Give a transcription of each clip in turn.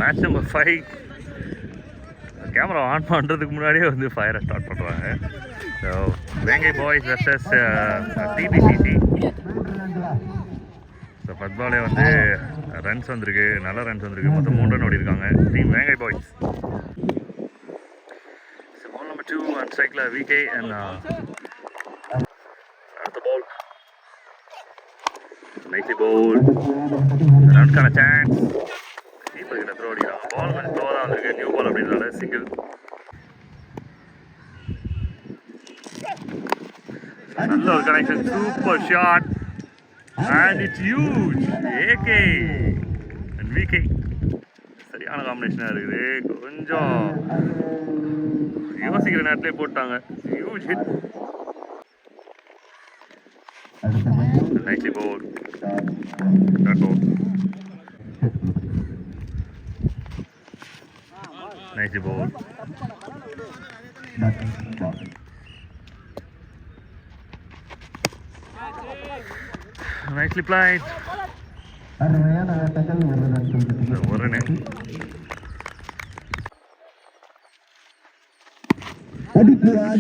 Match number 5. Camera on பண்ணுறதுக்கு முன்னாடியே வந்து ஃபயரை ஸ்டார்ட் பண்ணுறாங்க. So Vengai boys versus TPCC. So first பாலே வந்து ரன்ஸ் வந்திருக்கு, நல்ல ரன்ஸ் வந்திருக்கு. மொத்தம் 3 ரன் ஓடிருக்காங்க team Vengai boys. So ball number 2 on strike VK and the ball. Nicely bowled. ரன்ஸ்க்கான சான்ஸ். கீப்பர் கிட்ட த்ரோ அடிக்கிறாங்க. பால் கொஞ்சம் த்ரோவாக தான் வந்திருக்கு. நியூ பால் அப்படின்றதால சிங்கிள். நல்ல ஒரு connection, super shot and it's huge. AK and VK சரியான காம்பினேஷனாக இருக்குது. கொஞ்சம் யோசிக்கிற நேரத்திலே போட்டாங்க. Huge hit. Nicely bowled. Duck out. Nicely bowled. Nicely played. ஒரு ரன்.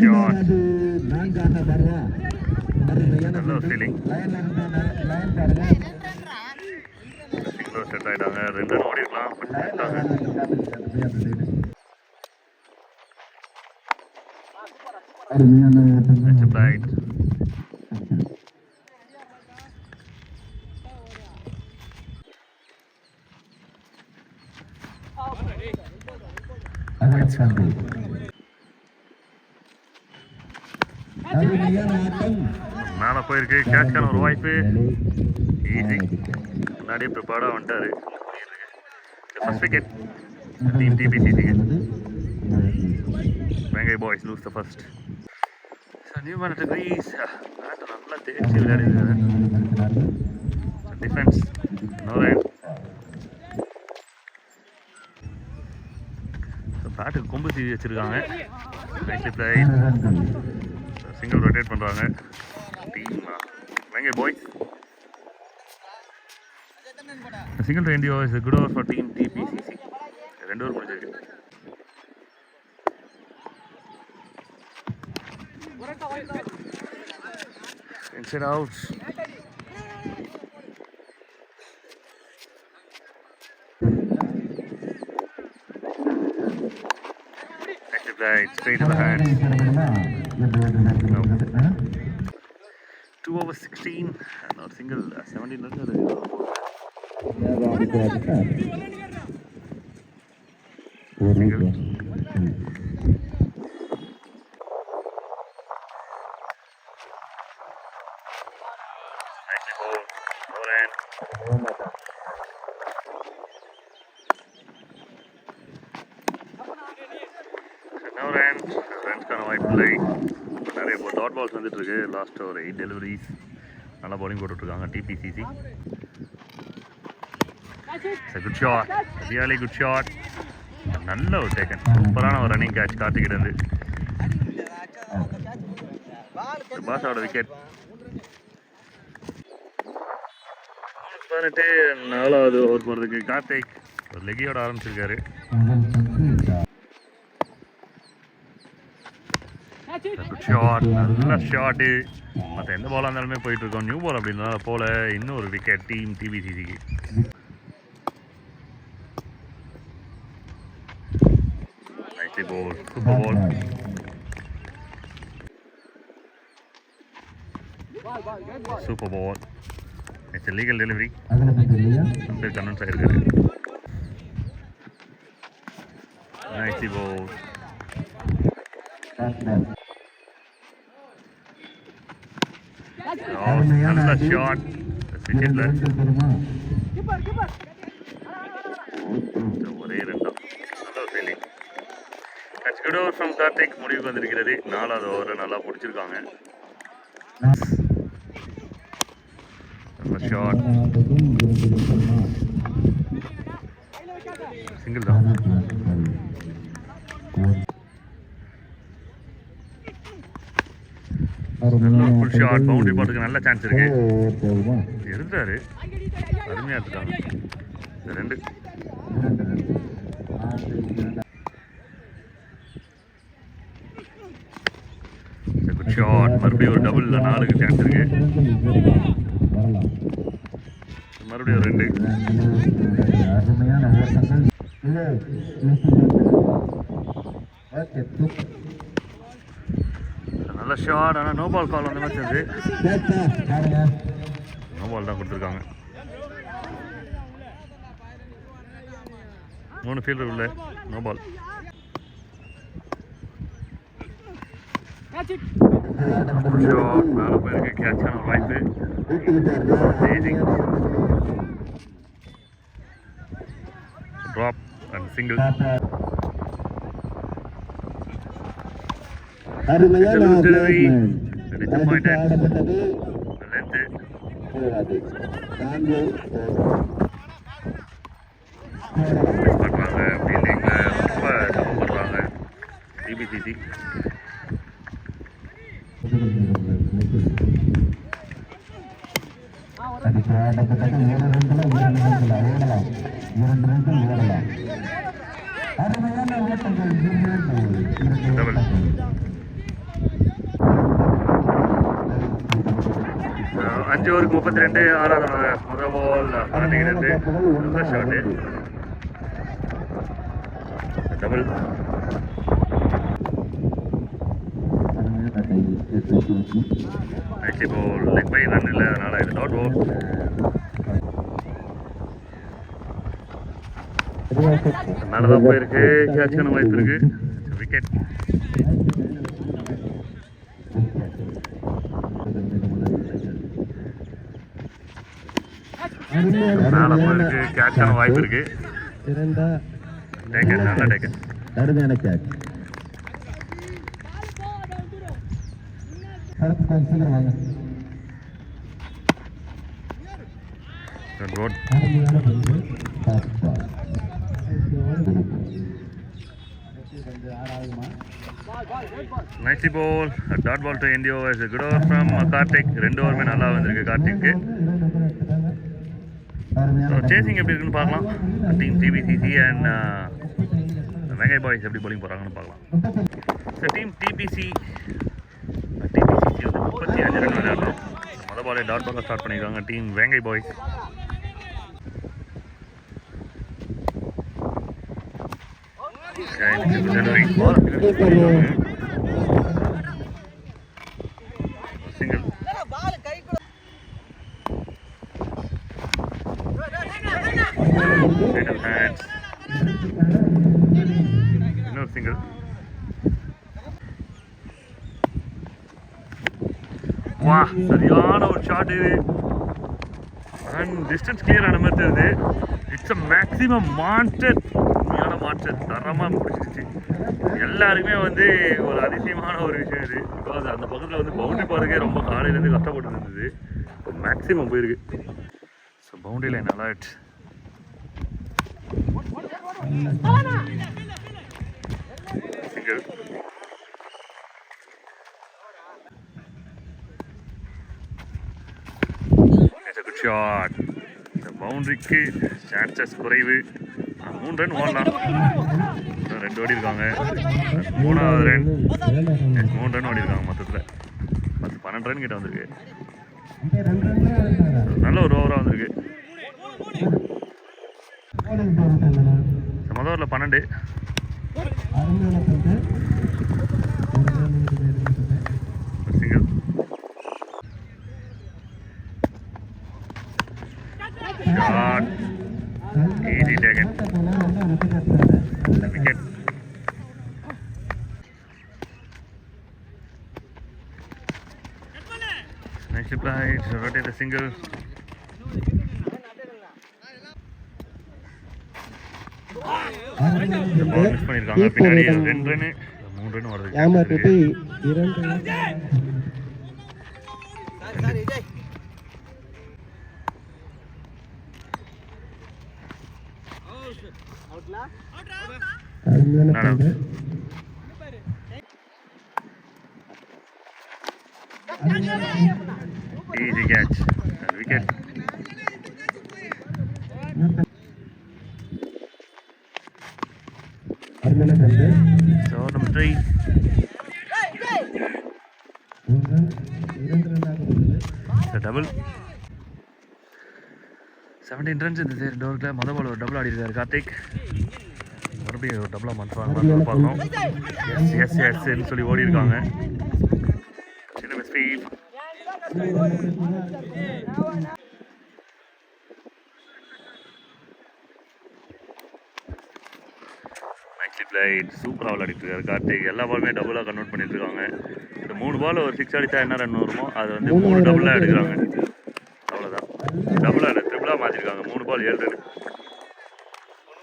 Shot. நல்ல ஃபீலிங். சிங்கிள் செட் ஆகிட்டாங்க. 2 ரன் ஓடி இருக்கலாம், பட் செட்டாங்க. பிளைட். மேலே போயிருக்கு. கேட்ச்கான ஒரு வாய்ப்பு. ஈஸி. முன்னாடியே ப்ரிப்பேர்டாக வந்துட்டாரு. ஃபர்ஸ்ட் விக்கெட் டீம் டிபிசிசிக்கு. Vengai boys lose the first. So new manager crease பேட்டை நல்லா தேய்ச்சி விளையாடிருக்காரு. Defence no run. ஸோ பேட்டுக்கு கொம்பு சீவி வச்சுருக்காங்க. Nicely played. சிங்கிள் ரொட்டேட் பண்ணுறாங்க team Vengai boys. Single 20 overs, good over for team TPCC. 2 over முடிஞ்சிருக்கு. Inside out. Right, straight to the hand. No. 2 overs 16 and not single 17 runs. Single. Nicely bowled. No run. No run. ரன்ஸ்க்கான வாய்ப்பு இல்லை. நிறைய dot balls வந்துட்டு இருக்கு. Last ஒரு 8 deliveries. நல்லா bowling போட்டுட்ருக்காங்க TPCC. Good shot, really good shot. நல்ல ஒரு டேக்கன், சூப்பரான ஒரு ரன்னிங் கேட்ச் கார்த்திகிட்ட இருந்து. பாஸோட விக்கெட். 4வது ஓவர் போகிறதுக்கு கார்த்திக் ஒரு லெகியோட ஆரம்பிச்சிருக்காரு. குட் ஷாட், நல்ல ஷாட்டு. மற்ற எந்த பாலாக இருந்தாலுமே போயிட்டு இருக்கோம். நியூ பால் அப்படின்றதால போல இன்னொரு விக்கெட் டீம் டிபிசிசிக்கு. Nicely ball, super ball. Super ball. It's legal delivery. Umpire convinced ஆகிருக்காரு. Nicely ball. நல்ல ஷாட். விக்கெட்ல ஒரே 2. நல்ல feeling. Good over from Karthik முடிவுக்கு வந்திருக்கிறது. 4வது ஓவர் நல்லா பிடிச்சிருக்காங்க. நல்ல ஷாட். சிங்கிள் தான். Full shot. பவுண்டரி போகிறதுக்கு நல்ல சான்ஸ் இருக்கு. இருந்தாரு, அருமையாக இருக்காங்க. 2 குட் ஷாட். மறுபடியும் ஒரு டபுள், 4க்கு சான்ஸ் இருக்கு. மறுபடியும் 2. நல்ல ஷாட். ஆனால் நோ பால் கால் அந்த மாதிரி வந்து நோ பால் தான் கொடுத்துருக்காங்க. 3 ஃபீல்டர் உள்ள நோ பால். ஷாட் மேலே போயிருக்கு. கேட்சான வாய்ப்பு. Drop and single. பண்றாங்க ஃபீல்டிங்ல ரொம்ப தப்பு பண்றாங்க டிபிசிசி. டபுள். 5 ஓவருக்கு 32. 6வது முதல் பால் ஆடுகிறது. நல்ல shot. Double. Next ball leg bye run இல்லை, அதனால இது டாட் பால். மேலதான் போயிருக்கு. கேட்சான வாய்ப்பு இருக்கு. விக்கெட். மேல போயிருக்கு. கேட்சான வாய்ப்பு இருக்கு. டேக்கன். நல்ல டேக்கன். அருமையான catch. Good. Nice ball. Dot ball to end over. Good over from Karthik. 2 ஓவருமே நல்லா வந்திருக்கு கார்த்திக்கு. ஸோ சேசிங் எப்படி இருக்குன்னு பார்க்கலாம். Team DPCC and Vengai boys எப்படி bowling போகிறாங்கன்னு பார்க்கலாம். ஸோ டீம் டிபிசிசி வந்து 35 ரன் விளையாடணும். மொதல் பாலே டாட் பாலில் ஸ்டார்ட் பண்ணியிருக்காங்க டீம் வெங்கை பாய்ஸ். சிங்கிள். இன்னொரு சிங்கிள். வா, சரியான ஒரு ஷாட் இது. அண்ட் டிஸ்டன்ஸ் கிளியர் ஆன மாதிரி தெரியுது. It's a maximum monster. Monster தரமாக பிடிச்சிருச்சு. எல்லாருக்குமே வந்து ஒரு அதிசயமான ஒரு விஷயம் இது. பிகாஸ் அந்த பக்கத்தில் வந்து பவுண்டரி போகிறதுக்கே ரொம்ப காலையிலேருந்து கஷ்டப்பட்டு இருந்தது. மேக்ஸிமம் போயிருக்கு. ஸோ பவுண்டரி லைன் நல்லா ஆயிடுச்சு. சிங்கிள். Good shot. இந்த பவுண்டரிக்கு சான்சஸ் குறைவு. 3 ரன் ஓடலாம். 2 ஓடி இருக்காங்க. 3வது ரன். 3 ரன் ஓடி இருக்காங்க மொத்தத்தில். 12 ரன் கிட்ட வந்திருக்கு. நல்ல ஒரு ஓவராக வந்திருக்கு. மொதல் ஓவரில் 12. Single. Shot. Easy taken. Wicket. Next reply, rotate the single. Ball miss பண்ணிருக்காங்க. பின்னாடி 2 ரன் 3 ரன் வருது. ஏமாத்திட்டு 2 ரன். Easy catch. Wicket. அருமையான பந்து ஸோ நம்பர் 3 2 ரன்னாக உள்ளது. டபுள் 17 ரன்ஸ் இந்த ரெண்டு ஓவரில் மொதல் பால் ஒரு டபுள் ஆடி இருக்காரு கார்த்திக். மறுபடியும் ஒரு டபுளாக மாற்றுவாங்க பார்க்கணும். எஸ்ன்னு சொல்லி ஓடி இருக்காங்க. சின்ன மிஸ்டேக். சூப்பராக விளையாடிட்டு இருக்காரு கார்த்திக். எல்லா பாலுமே டபுளாக கன்வெர்ட் பண்ணிட்டு இருக்காங்க. இந்த 3 பால் ஒரு 6 அடித்தா என்ன ரன் வருமோ அது வந்து 3 டபுளாக எடுக்கிறாங்க. அவ்வளோதான், டபுளாக இல்லை ட்ரிபிளாக மாற்றிருக்காங்க. 3 பால் 7 ரன்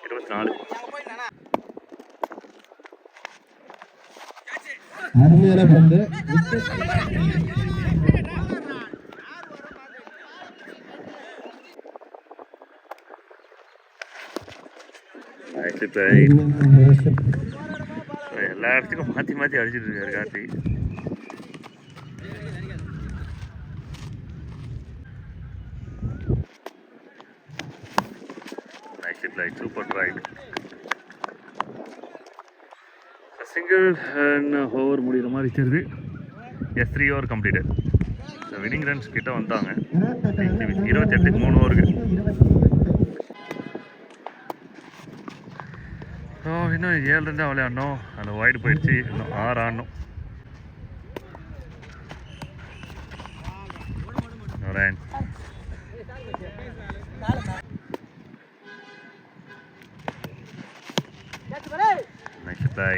24. அருமையான பந்து எல்லா இடத்துக்கும் மாற்றி மாற்றி அடிச்சிட்டு இருக்காரு Karthik. Super right. Single over முடிகிற மாதிரி தெரியுது. 3 ஓவர் கம்ப்ளீட்டட். வினிங் ரன்ஸ் கிட்ட வந்தாங்க. 28க்கு 3 ஓவருக்கு. இன்னும் 7 ரன் தான் விளையாடணும். அந்த வைடு போயிடுச்சு. இன்னும் 6 ஆடணும். Nice play.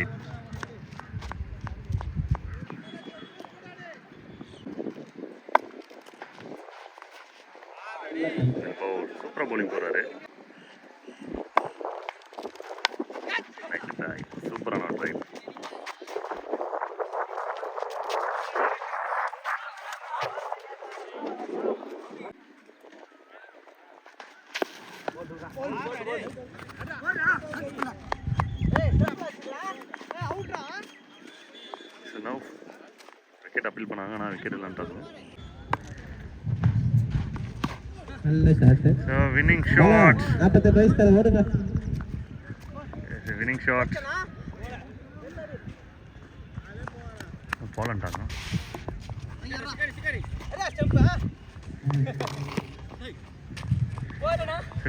சூப்பரா bowling போறாரு. சூப்பரான ட்ரை. விக்கெட் அப்பீல் பண்ணாங்க. ஆனால் விக்கெட் இல்லைன்ட்டாங்க. நல்ல ஷாட். So winning shot. 48 வயசு தர ஓடுங்க. Winning shot. போலண்டாங்க.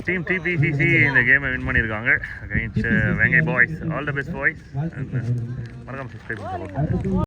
டீம் TPCC இந்த கேமை வின் பண்ணியிருக்காங்க against Vengai boys. All the best boys. மறக்காம சப்ஸ்கிரைப் பண்ணுங்க.